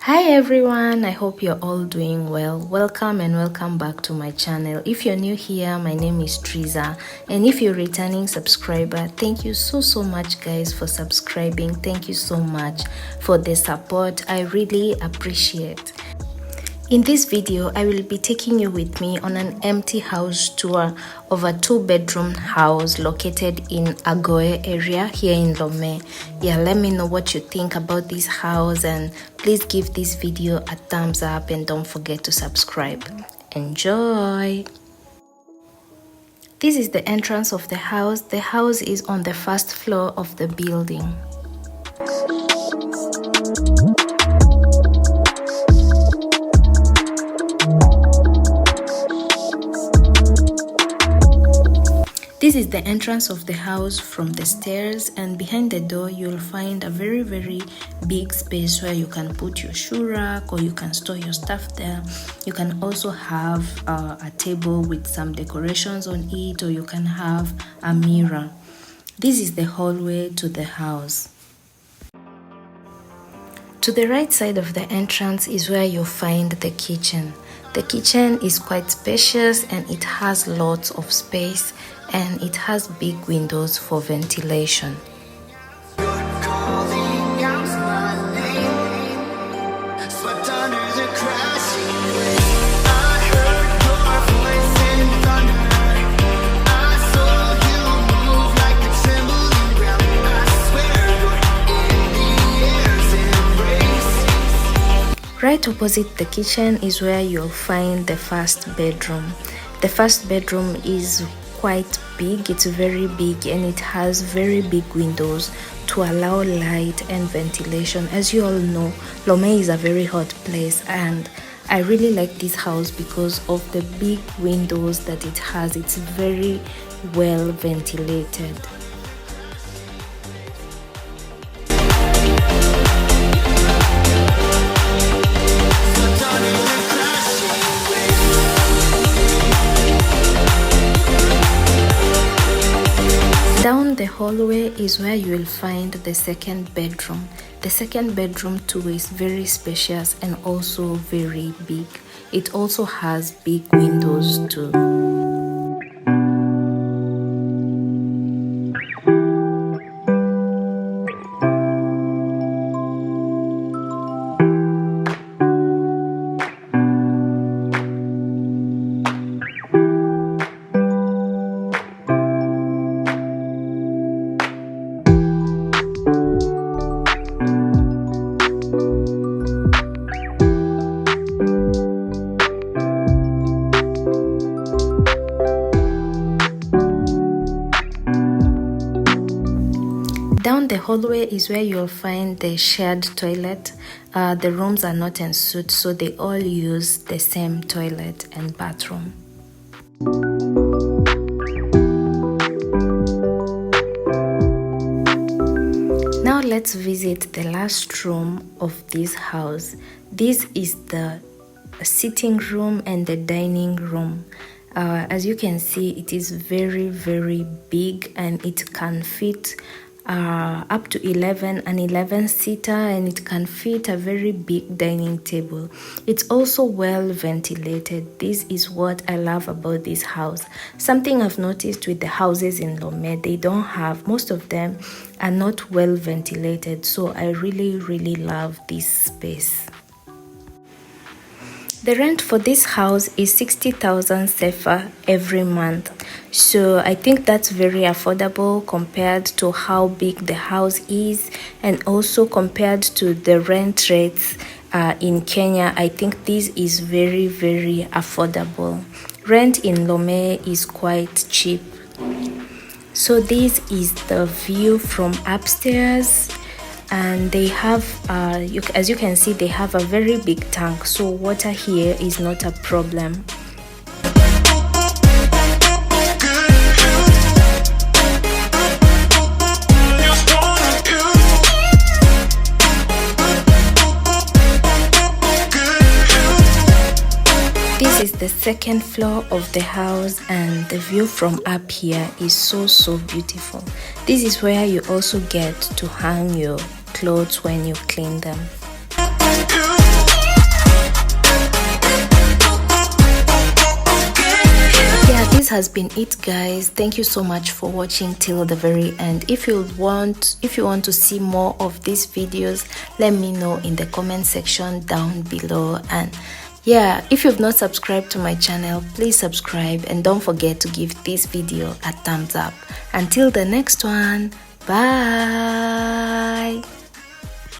Hi everyone, I hope you're all doing well. Welcome and welcome back to my channel. If you're new here, my name is Triza, and if you're a returning subscriber, thank you so much guys for subscribing. Thank you so much for the support. I really appreciate. In this video, I will be taking you with me on an empty house tour of a 2-bedroom house located in Agoe area here in Lomé. Yeah, let me know what you think about this house, and please give this video a thumbs up and don't forget to subscribe. Enjoy! This is the entrance of the house. The house is on the first floor of the building. This is the entrance of the house from the stairs, and behind the door you'll find a very big space where you can put your shoe rack or you can store your stuff there. You can also have a table with some decorations on it, or you can have a mirror. This is the hallway to the house. To the right side of the entrance is where you'll find the kitchen. The kitchen is quite spacious and it has lots of space, and it has big windows for ventilation. Right opposite the kitchen is where you'll find the first bedroom. The first bedroom is quite big. It's very big and it has very big windows to allow light and ventilation. As you all know, Lomé is a very hot place, and I really like this house because of the big windows that it has. It's very well ventilated. Down the hallway is where you will find the second bedroom. The second bedroom too is very spacious and also very big. It also has big windows too. Down the hallway is where you'll find the shared toilet. The rooms are not en suite, so they all use the same toilet and bathroom. Now let's visit the last room of this house. This is the sitting room and the dining room. As you can see, it is very big and it can fit up to an 11-seater, and it can fit a very big dining table. It's also well ventilated. This is what I love about this house. Something I've noticed with the houses in Lomé, they don't have, most of them are not well ventilated, so I really love this space. The rent for this house is 60,000 CFA every month. So I think that's very affordable compared to how big the house is, and also compared to the rent rates in Kenya. I think this is very affordable. Rent in Lomé is quite cheap. So this is the view from upstairs. And they have as you can see, they have a very big tank, so water here is not a problem. This is the second floor of the house, and the view from up here is so beautiful. This is where you also get to hang your clothes when you clean them. this has been it, guys. Thank you so much for watching till the very end. If you want to see more of these videos, let me know in the comment section down below. And yeah, if you've not subscribed to my channel, please subscribe and don't forget to give this video a thumbs up. Until the next one, bye.